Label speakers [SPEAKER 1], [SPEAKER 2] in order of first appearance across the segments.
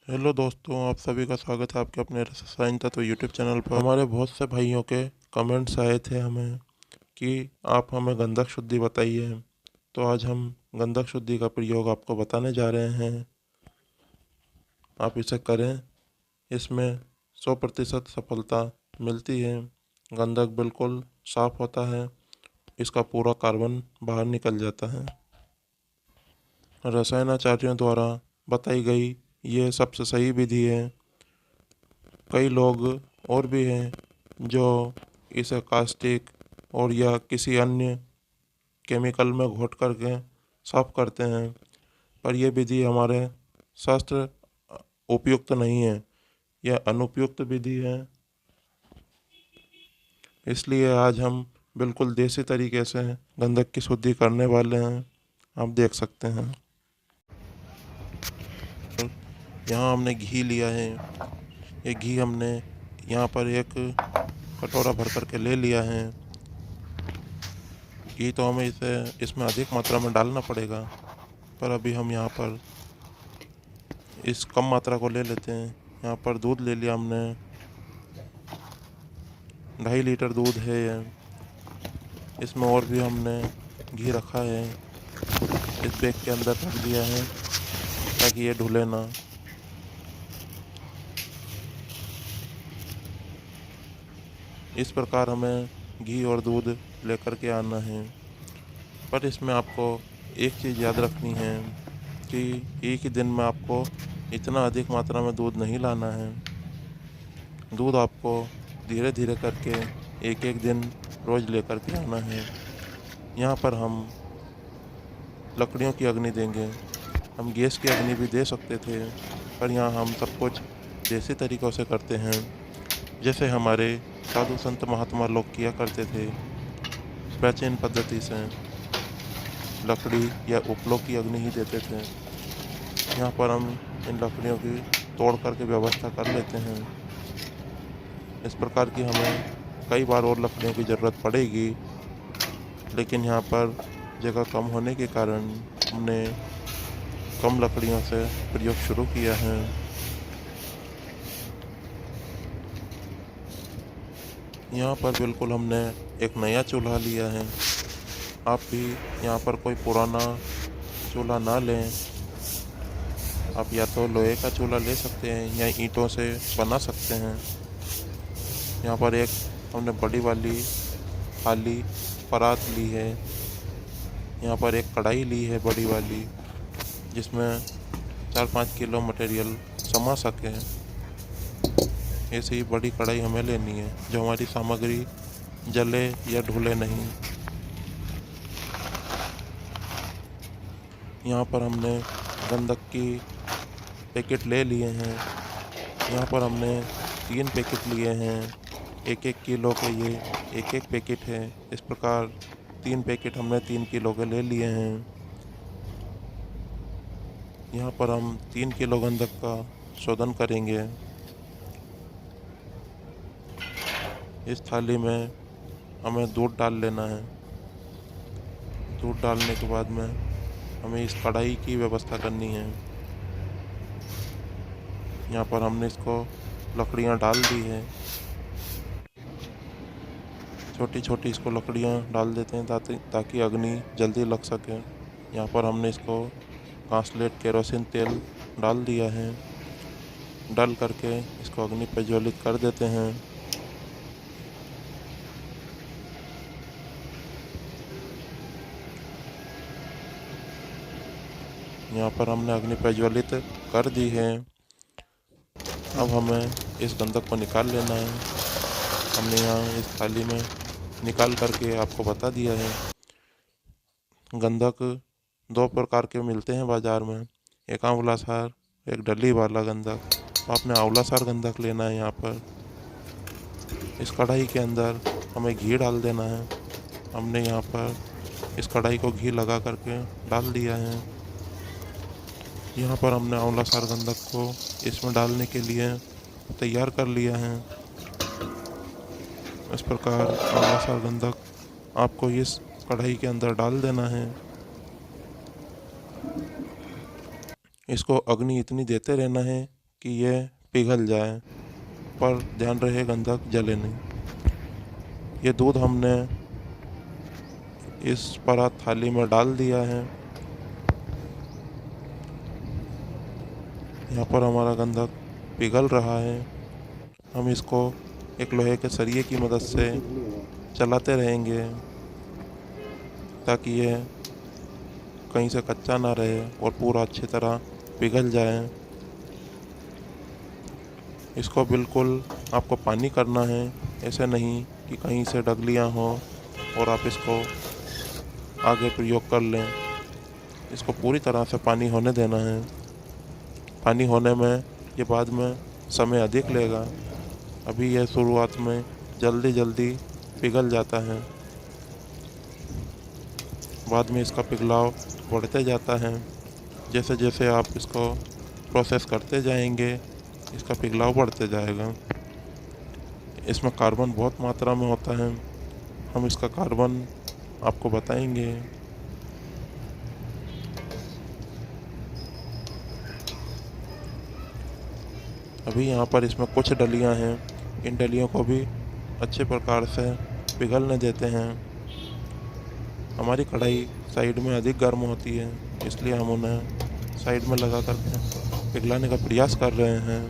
[SPEAKER 1] Hello दोस्तों, आप सभी का स्वागत है आपके अपने रसायन तत्व यूट्यूब चैनल पर। हमारे बहुत से भाइयों के कमेंट्स आए थे हमें कि आप हमें गंधक शुद्धि बताइए। तो आज हम गंधक शुद्धि का प्रयोग आपको बताने जा रहे हैं। आप इसे करें, इसमें 100% सफलता मिलती है। गंधक बिल्कुल साफ होता है, इसका पूरा कार्बन बाहर निकल जाता है। रसायनाचार्यों द्वारा बताई गई ये सबसे सही विधि है। कई लोग और भी हैं जो इसे कास्टिक और या किसी अन्य केमिकल में घोट करके साफ करते हैं, पर यह विधि हमारे शास्त्र उपयुक्त नहीं है, यह अनुपयुक्त विधि है। इसलिए आज हम बिल्कुल देसी तरीके से गंधक की शुद्धि करने वाले हैं। आप देख सकते हैं, यहाँ हमने घी लिया है। ये घी हमने यहाँ पर एक कटोरा भर करके ले लिया है। घी तो हमें इसे इसमें अधिक मात्रा में डालना पड़ेगा, पर अभी हम यहाँ पर इस कम मात्रा को ले लेते हैं। यहाँ पर दूध ले लिया हमने, 2.5 लीटर दूध है ये। इसमें और भी हमने घी रखा है, इस बैग के अंदर रख दिया है ताकि ये ढुले ना। इस प्रकार हमें घी और दूध लेकर के आना है। पर इसमें आपको एक चीज़ याद रखनी है कि एक ही दिन में आपको इतना अधिक मात्रा में दूध नहीं लाना है। दूध आपको धीरे धीरे करके एक एक दिन रोज़ लेकर के आना है। यहाँ पर हम लकड़ियों की अग्नि देंगे। हम गैस की अग्नि भी दे सकते थे, पर यहाँ हम सब कुछ देसी तरीक़ों से करते हैं, जैसे हमारे साधु संत महात्मा लोग किया करते थे। प्राचीन पद्धति से लकड़ी या उपलों की अग्नि ही देते थे। यहाँ पर हम इन लकड़ियों की तोड़ करके व्यवस्था कर लेते हैं। इस प्रकार की हमें कई बार और लकड़ियों की ज़रूरत पड़ेगी, लेकिन यहाँ पर जगह कम होने के कारण हमने कम लकड़ियों से प्रयोग शुरू किया है। यहाँ पर बिल्कुल हमने एक नया चूल्हा लिया है। आप भी यहाँ पर कोई पुराना चूल्हा ना लें। आप या तो लोहे का चूल्हा ले सकते हैं या ईंटों से बना सकते हैं। यहाँ पर एक हमने बड़ी वाली थाली परात ली है। यहाँ पर एक कढ़ाई ली है बड़ी वाली, जिसमें 4-5 किलो मटेरियल समा सके। ऐसी ही बड़ी कढ़ाई हमें लेनी है जो हमारी सामग्री जले या ढुले नहीं। यहाँ पर हमने गंधक की पैकेट ले लिए हैं। यहाँ पर हमने 3 पैकेट लिए हैं। 1-1 किलो के ये 1-1 पैकेट है। इस प्रकार 3 पैकेट हमने 3 किलो के ले लिए हैं। यहाँ पर हम 3 किलो गंधक का शोधन करेंगे। इस थाली में हमें दूध डाल लेना है। दूध डालने के बाद में हमें इस कढ़ाई की व्यवस्था करनी है। यहाँ पर हमने इसको लकड़ियाँ डाल दी है। छोटी छोटी इसको लकड़ियाँ डाल देते हैं ताकि अग्नि जल्दी लग सके। यहाँ पर हमने इसको घासलेट केरोसिन तेल डाल दिया है। डाल करके इसको अग्नि पर ज्वलित कर देते हैं। यहाँ पर हमने अग्नि प्रज्वलित कर दी है। अब हमें इस गंधक को निकाल लेना है। हमने यहाँ इस थाली में निकाल करके आपको बता दिया है। गंधक 2 प्रकार के मिलते हैं बाज़ार में, एक आंवला सार, एक डली वाला गंधक। तो आपने आंवला सार गंधक लेना है। यहाँ पर इस कढ़ाई के अंदर हमें घी डाल देना है। हमने यहाँ पर इस कढ़ाई को घी लगा करके डाल दिया है। यहाँ पर हमने आंवला सार गंधक को इसमें डालने के लिए तैयार कर लिया है। इस प्रकार आंवला सार गंधक आपको इस कढ़ाई के अंदर डाल देना है। इसको अग्नि इतनी देते रहना है कि ये पिघल जाए, पर ध्यान रहे गंधक जले नहीं। ये दूध हमने इस परात थाली में डाल दिया है। यहाँ पर हमारा गंधक पिघल रहा है। हम इसको एक लोहे के सरिये की मदद से चलाते रहेंगे ताकि ये कहीं से कच्चा ना रहे और पूरा अच्छी तरह पिघल जाए। इसको बिल्कुल आपको पानी करना है, ऐसे नहीं कि कहीं से डगलियाँ हो और आप इसको आगे प्रयोग कर लें। इसको पूरी तरह से पानी होने देना है। पानी होने में ये बाद में समय अधिक लेगा। अभी यह शुरुआत में जल्दी जल्दी पिघल जाता है, बाद में इसका पिघलाव बढ़ते जाता है। जैसे जैसे आप इसको प्रोसेस करते जाएंगे, इसका पिघलाव बढ़ते जाएगा। इसमें कार्बन बहुत मात्रा में होता है। हम इसका कार्बन आपको बताएंगे। अभी यहाँ पर इसमें कुछ डलियाँ हैं। इन डलियों को भी अच्छे प्रकार से पिघलने देते हैं। हमारी कढ़ाई साइड में अधिक गर्म होती है, इसलिए हम उन्हें साइड में लगा करके पिघलाने का प्रयास कर रहे हैं।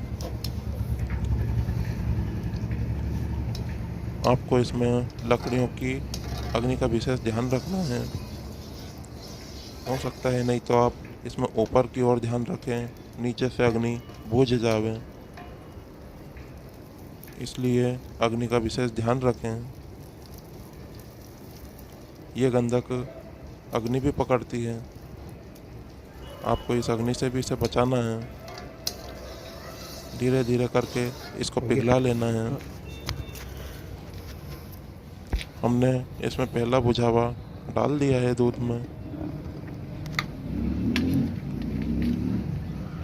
[SPEAKER 1] आपको इसमें लकड़ियों की अग्नि का विशेष ध्यान रखना है। हो सकता है नहीं तो आप इसमें ऊपर की ओर ध्यान रखें, नीचे से अग्नि बुझ जावे, इसलिए अग्नि का विशेष ध्यान रखें। ये गंधक अग्नि भी पकड़ती है, आपको इस अग्नि से भी इसे बचाना है। धीरे धीरे करके इसको पिघला लेना है। हमने इसमें पहला बुझावा डाल दिया है दूध में।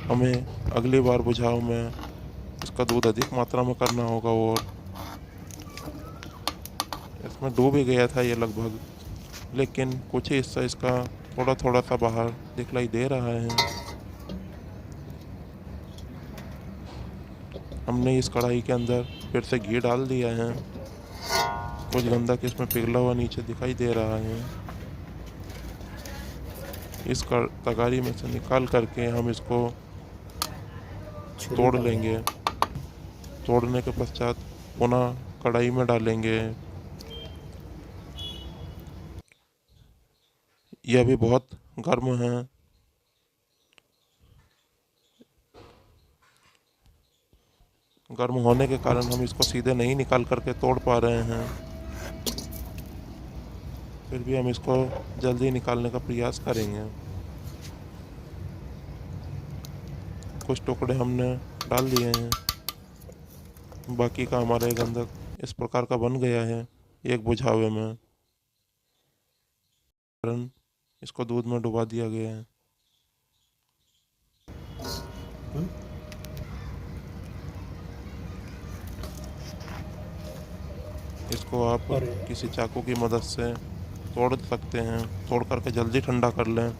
[SPEAKER 1] हमें अगली बार बुझाव में इसका दूध अधिक मात्रा में करना होगा। और इसमें डूब ही गया था ये लगभग, लेकिन कुछ ही हिस्सा इसका थोड़ा थोड़ा सा बाहर दिखलाई दे रहा है। हमने इस कढ़ाई के अंदर फिर से घी डाल दिया है। कुछ गंधक इसमें पिघला हुआ नीचे दिखाई दे रहा है। इस तगारी में से निकाल करके हम इसको तोड़ लेंगे। तोड़ने के पश्चात पुनः कढ़ाई में डालेंगे। यह भी बहुत गर्म है। गर्म होने के कारण हम इसको सीधे नहीं निकाल करके तोड़ पा रहे हैं। फिर भी हम इसको जल्दी निकालने का प्रयास करेंगे। कुछ टुकड़े हमने डाल दिए हैं। बाकी का हमारा ये गंधक इस प्रकार का बन गया है एक बुझावे में। कारण इसको दूध में डुबा दिया गया है। इसको आप किसी चाकू की मदद से तोड़ सकते हैं। तोड़ करके जल्दी ठंडा कर लें।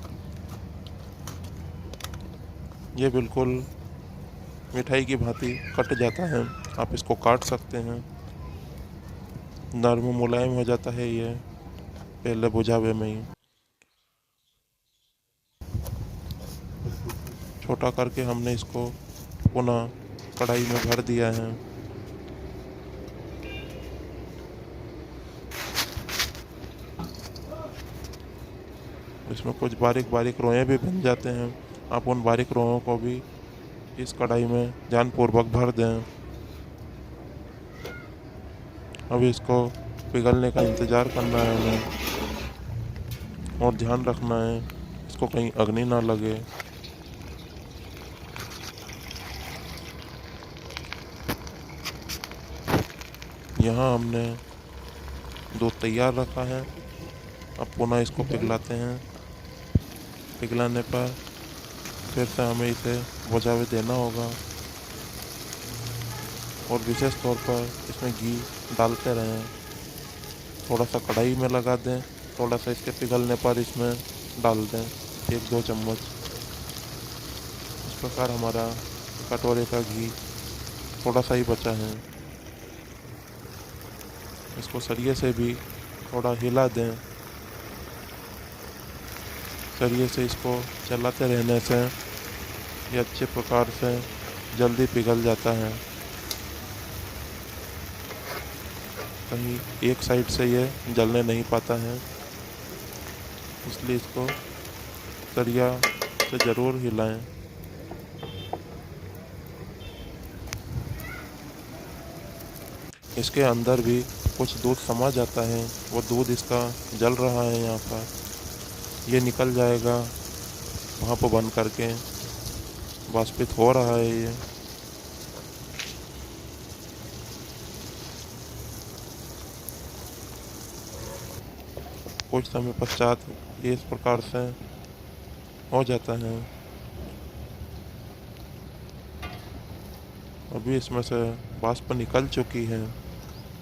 [SPEAKER 1] ये बिल्कुल मिठाई की भांति कट जाता है। आप इसको काट सकते हैं। नरम मुलायम हो जाता है ये पहले बुझावे में ही। छोटा करके हमने इसको पुनः कढ़ाई में भर दिया है। इसमें कुछ बारीक बारीक रोएं भी बन जाते हैं। आप उन बारीक रोओं को भी इस कढ़ाई में ध्यानपूर्वक भर दें। अब इसको पिघलने का इंतज़ार करना है हमें, और ध्यान रखना है इसको कहीं अग्नि ना लगे। यहाँ हमने दूध तैयार रखा है। अब पुनः इसको पिघलाते हैं। पिघलाने पर फिर से हमें इसे बुझावे देना होगा, और विशेष तौर पर इसमें घी डालते रहें। थोड़ा सा कढ़ाई में लगा दें, थोड़ा सा इसके पिघलने पर इसमें डाल दें 1-2 चम्मच। इस प्रकार हमारा कटोरे का घी थोड़ा सा ही बचा है। इसको सरिये से भी थोड़ा हिला दें। सरिये से इसको चलाते रहने से ये अच्छे प्रकार से जल्दी पिघल जाता है। कहीं एक साइड से ये जलने नहीं पाता है, इसलिए इसको सरिया से ज़रूर हिलाएं। इसके अंदर भी कुछ दूध समा जाता है, वो दूध इसका जल रहा है यहाँ पर, ये निकल जाएगा भाप बंद करके। वाष्पित हो रहा है ये। कुछ समय पश्चात ये इस प्रकार से हो जाता है। अभी इसमें से वाष्प निकल चुकी है।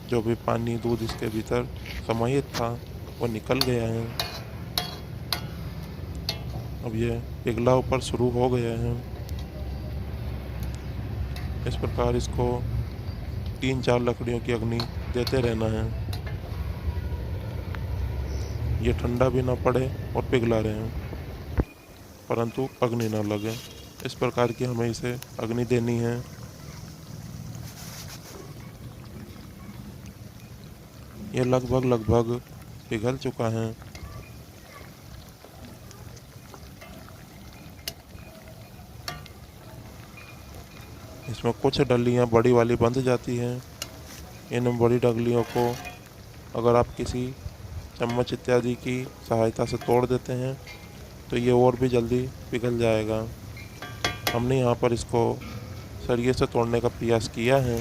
[SPEAKER 1] जो भी पानी दूध इसके भीतर समाहित था वो निकल गया है। अब ये पिघला ऊपर शुरू हो गया है। इस प्रकार इसको 3-4 लकड़ियों की अग्नि देते रहना है। ये ठंडा भी ना पड़े और पिघला रहे, परंतु अग्नि ना लगे। इस प्रकार की हमें इसे अग्नि देनी है। ये लगभग पिघल चुका है। इसमें कुछ डलियां बड़ी वाली बंध जाती हैं। इन बड़ी डलियों को अगर आप किसी चम्मच इत्यादि की सहायता से तोड़ देते हैं तो ये और भी जल्दी पिघल जाएगा। हमने यहाँ पर इसको सरिये से तोड़ने का प्रयास किया है।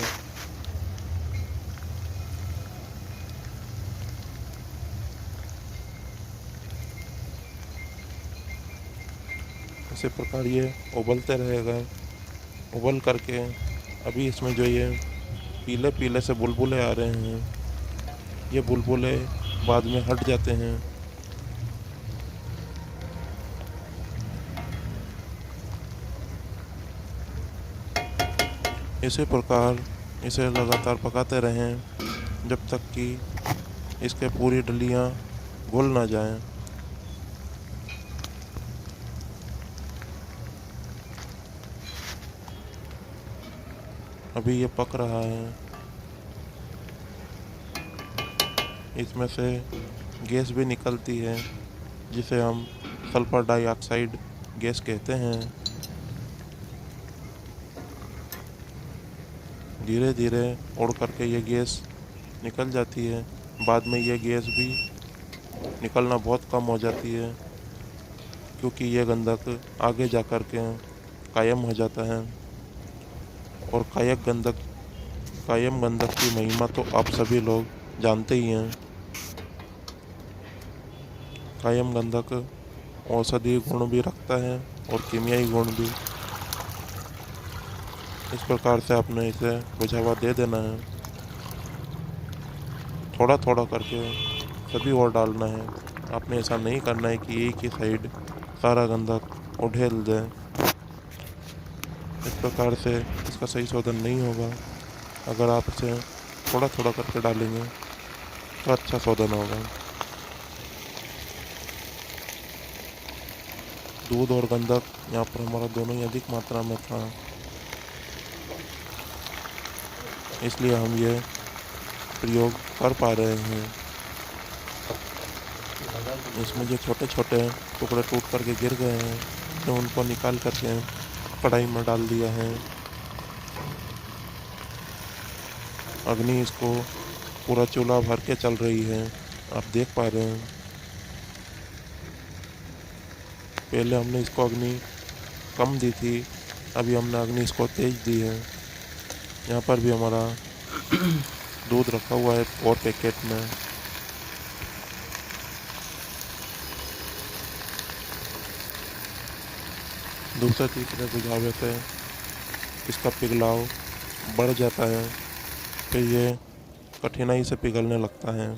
[SPEAKER 1] इसी प्रकार ये उबलते रहेगा। उबल करके अभी इसमें जो ये पीले पीले से बुलबुले आ रहे हैं, ये बुलबुले बाद में हट जाते हैं। इसी प्रकार इसे लगातार पकाते रहें जब तक कि इसके पूरी डलियां घुल ना जाएं। अभी ये पक रहा है। इसमें से गैस भी निकलती है जिसे हम सल्फर डाइऑक्साइड गैस कहते हैं। धीरे धीरे उड़ करके ये गैस निकल जाती है। बाद में ये गैस भी निकलना बहुत कम हो जाती है, क्योंकि ये गंधक आगे जा कर के कायम हो जाता है। और कायम गंधक की महिमा तो आप सभी लोग जानते ही हैं। कायम गंधक औषधीय गुण भी रखता है और कीमियाई गुण भी। इस प्रकार से आपने इसे बुझावा दे देना है। थोड़ा थोड़ा करके सभी और डालना है। आपने ऐसा नहीं करना है कि एक ही साइड सारा गंधक उड़ेल दें। इस प्रकार से इसका सही शोधन नहीं होगा। अगर आप इसे थोड़ा थोड़ा करके डालेंगे तो अच्छा शोधन होगा। दूध और गंधक यहाँ पर हमारा दोनों ही अधिक मात्रा में था, इसलिए हम ये प्रयोग कर पा रहे हैं। इसमें जो छोटे छोटे टुकड़े टूट करके गिर गए हैं तो उनको निकाल करके कढ़ाई में डाल दिया है। अग्नि इसको पूरा चूल्हा भर के चल रही है, आप देख पा रहे हैं। पहले हमने इसको अग्नि कम दी थी, अभी हमने अग्नि इसको तेज दी है। यहाँ पर भी हमारा दूध रखा हुआ है और पैकेट में। दूसरे तीसरे बुझावे से इसका पिघलाव बढ़ जाता है, फिर ये कठिनाई से पिघलने लगता है।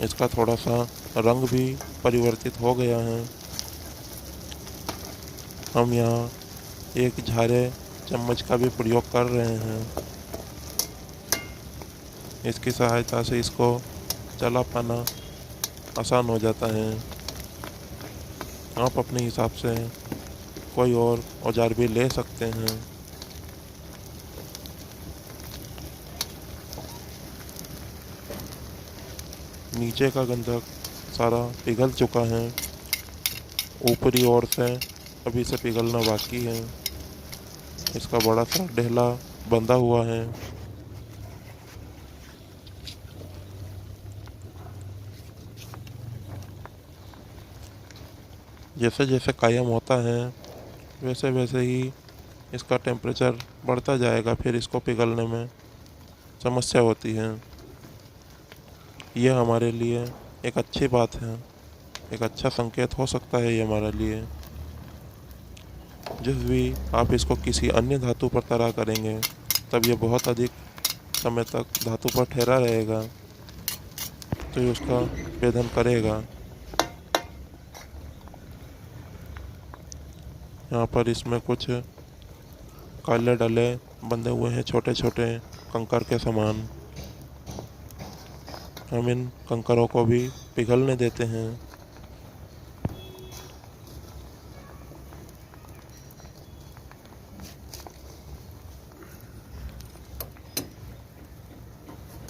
[SPEAKER 1] इसका थोड़ा सा रंग भी परिवर्तित हो गया है। हम यहाँ एक झारे चम्मच का भी प्रयोग कर रहे हैं। इसकी सहायता से इसको चला पाना आसान हो जाता है। आप अपने हिसाब से कोई और औजार भी ले सकते हैं। नीचे का गंधक सारा पिघल चुका है, ऊपरी ओर से अभी से पिघलना बाकी है। इसका बड़ा सा ढेला बंधा हुआ है। जैसे जैसे कायम होता है वैसे वैसे ही इसका टेम्परेचर बढ़ता जाएगा, फिर इसको पिघलने में समस्या होती है। यह हमारे लिए एक अच्छी बात है, एक अच्छा संकेत हो सकता है ये हमारे लिए। जब भी आप इसको किसी अन्य धातु पर तरा करेंगे तब ये बहुत अधिक समय तक धातु पर ठहरा रहेगा, तो ये उसका भेदन करेगा। यहाँ पर इसमें कुछ काले डले बंधे हुए हैं, छोटे छोटे कंकर के समान। हम इन कंकरों को भी पिघलने देते हैं।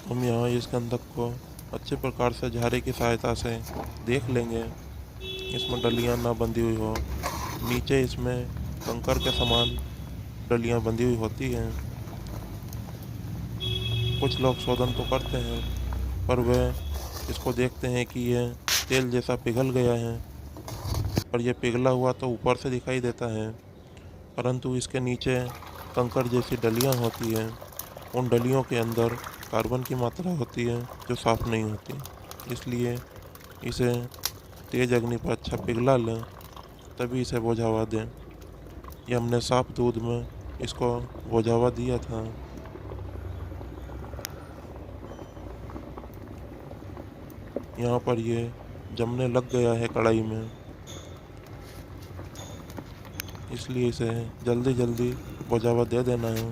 [SPEAKER 1] हम यहाँ इस गंधक को अच्छे प्रकार से झारे की सहायता से देख लेंगे, इसमें डलियाँ ना बंधी हुई हो। नीचे इसमें कंकर के समान डलियाँ बंधी हुई होती हैं। कुछ लोग शोधन तो करते हैं, पर वे इसको देखते हैं कि यह तेल जैसा पिघल गया है, और यह पिघला हुआ तो ऊपर से दिखाई देता है, परंतु इसके नीचे कंकर जैसी डलियाँ होती हैं। उन डलियों के अंदर कार्बन की मात्रा होती है जो साफ नहीं होती। इसलिए इसे तेज अग्नि पर अच्छा पिघला लें, तभी इसे बोझावा दें। ये हमने साफ दूध में इसको बोझावा दिया था। यहाँ पर ये जमने लग गया है कढ़ाई में, इसलिए इसे जल्दी जल्दी बोझावा दे देना है।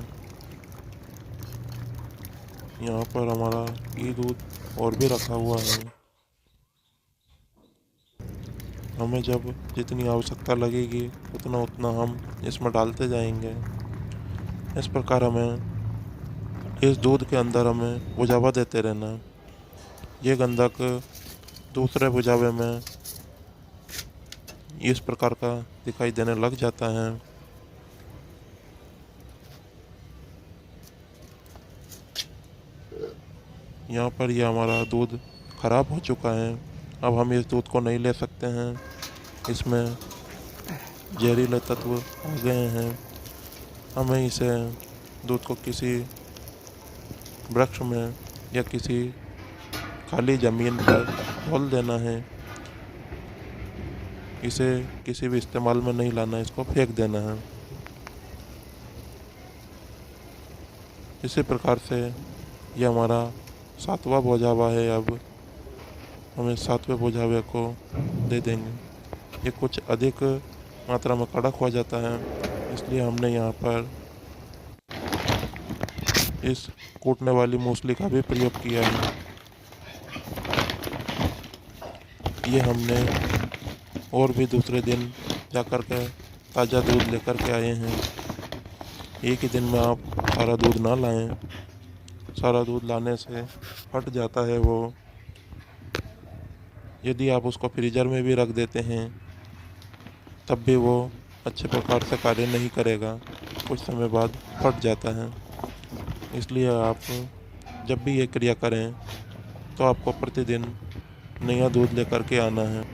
[SPEAKER 1] यहाँ पर हमारा घी दूध और भी रखा हुआ है। हमें जब जितनी आवश्यकता लगेगी उतना उतना हम इसमें डालते जाएंगे। इस प्रकार हमें इस दूध के अंदर हमें बुझावा देते रहना। ये गंधक दूसरे बुझावे में इस प्रकार का दिखाई देने लग जाता है। यहाँ पर ये हमारा दूध खराब हो चुका है। अब हम इस दूध को नहीं ले सकते हैं, इसमें जहरीले तत्व आ गए हैं। हमें इसे दूध को किसी वृक्ष में या किसी खाली ज़मीन पर खोल देना है। इसे किसी भी इस्तेमाल में नहीं लाना, इसको फेंक देना है। इसी प्रकार से ये हमारा 7वां बोझावा है। अब हमें 7वें बोझावे को दे देंगे। ये कुछ अधिक मात्रा में कड़क हो जाता है, इसलिए हमने यहाँ पर इस कूटने वाली मूसली का भी प्रयोग किया है। ये हमने और भी दूसरे दिन जाकर के ताज़ा दूध लेकर के आए हैं। एक ही दिन में आप सारा दूध ना लाएं, सारा दूध लाने से फट जाता है वो। यदि आप उसको फ्रीज़र में भी रख देते हैं तब भी वो अच्छे प्रकार से कार्य नहीं करेगा, कुछ समय बाद फट जाता है। इसलिए आप जब भी ये क्रिया करें तो आपको प्रतिदिन नया दूध लेकर के आना है।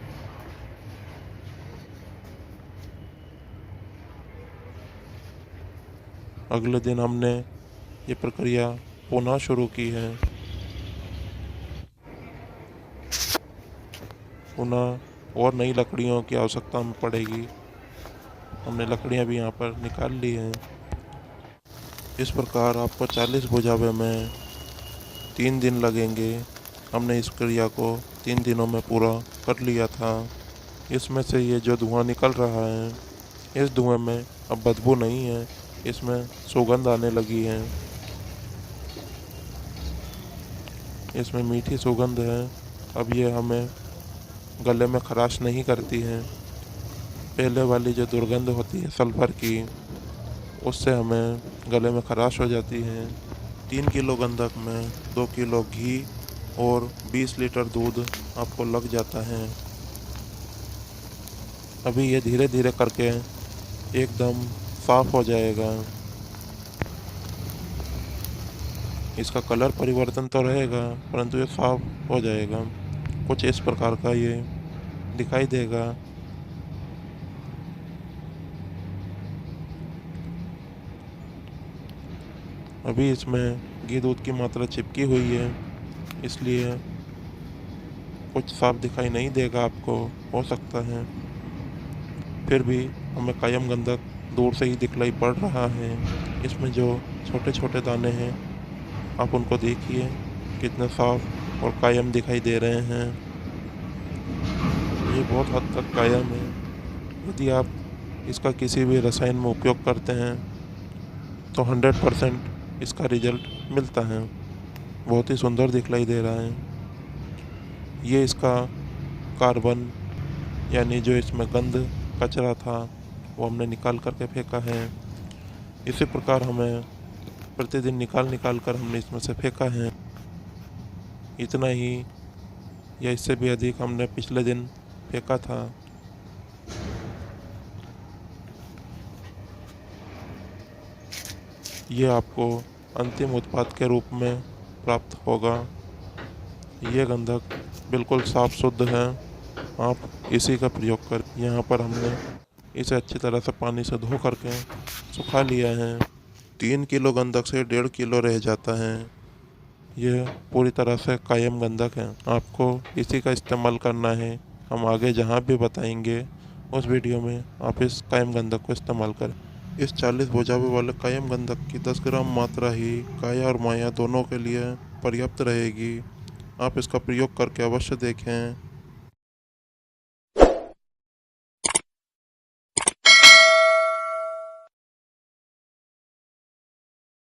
[SPEAKER 1] अगले दिन हमने ये प्रक्रिया पुनः शुरू की है। पुनः और नई लकड़ियों की आवश्यकता हमें पड़ेगी। हमने लकड़ियाँ भी यहाँ पर निकाल ली हैं। इस प्रकार आपको 40 बोझावे में 3 दिन लगेंगे। हमने इस क्रिया को 3 दिनों में पूरा कर लिया था। इसमें से ये जो धुआं निकल रहा है, इस धुएं में अब बदबू नहीं है, इसमें सुगंध आने लगी है। इसमें मीठी सुगंध है। अब ये हमें गले में खराश नहीं करती है। पहले वाली जो दुर्गंध होती है सल्फर की, उससे हमें गले में खराश हो जाती है। 3 किलो गंधक में 2 किलो घी और 20 लीटर दूध आपको लग जाता है। अभी ये धीरे धीरे करके एकदम साफ हो जाएगा। इसका कलर परिवर्तन तो रहेगा, परंतु ये साफ हो जाएगा। कुछ इस प्रकार का ये दिखाई देगा। अभी इसमें घी दूध की मात्रा चिपकी हुई है, इसलिए कुछ साफ दिखाई नहीं देगा आपको, हो सकता है। फिर भी हमें कायम गंधक दूर से ही दिखलाई पड़ रहा है। इसमें जो छोटे छोटे दाने हैं, आप उनको देखिए कितने साफ और कायम दिखाई दे रहे हैं। ये बहुत हद तक कायम है। यदि आप इसका किसी भी रसायन में उपयोग करते हैं तो 100% इसका रिजल्ट मिलता है। बहुत ही सुंदर दिखलाई दे रहा है। ये इसका कार्बन यानी जो इसमें गंध कचरा था वो हमने निकाल करके फेंका है। इसी प्रकार हमें प्रतिदिन निकाल कर हमने इसमें से फेंका है। इतना ही या इससे भी अधिक हमने पिछले दिन फेंका था। ये आपको अंतिम उत्पाद के रूप में प्राप्त होगा। ये गंधक बिल्कुल साफ शुद्ध है। आप इसी का प्रयोग कर। यहाँ पर हमने इसे अच्छी तरह से पानी से धो करके सुखा लिया है। 3 किलो गंधक से 1.5 किलो रह जाता है। यह पूरी तरह से कायम गंधक है। आपको इसी का इस्तेमाल करना है। हम आगे जहाँ भी बताएंगे उस वीडियो में आप इस कायम गंधक को इस्तेमाल करें। इस 40 भुजाओं वाले कायम गंधक की 10 ग्राम मात्रा ही काया और माया दोनों के लिए पर्याप्त रहेगी। आप इसका प्रयोग करके अवश्य देखें।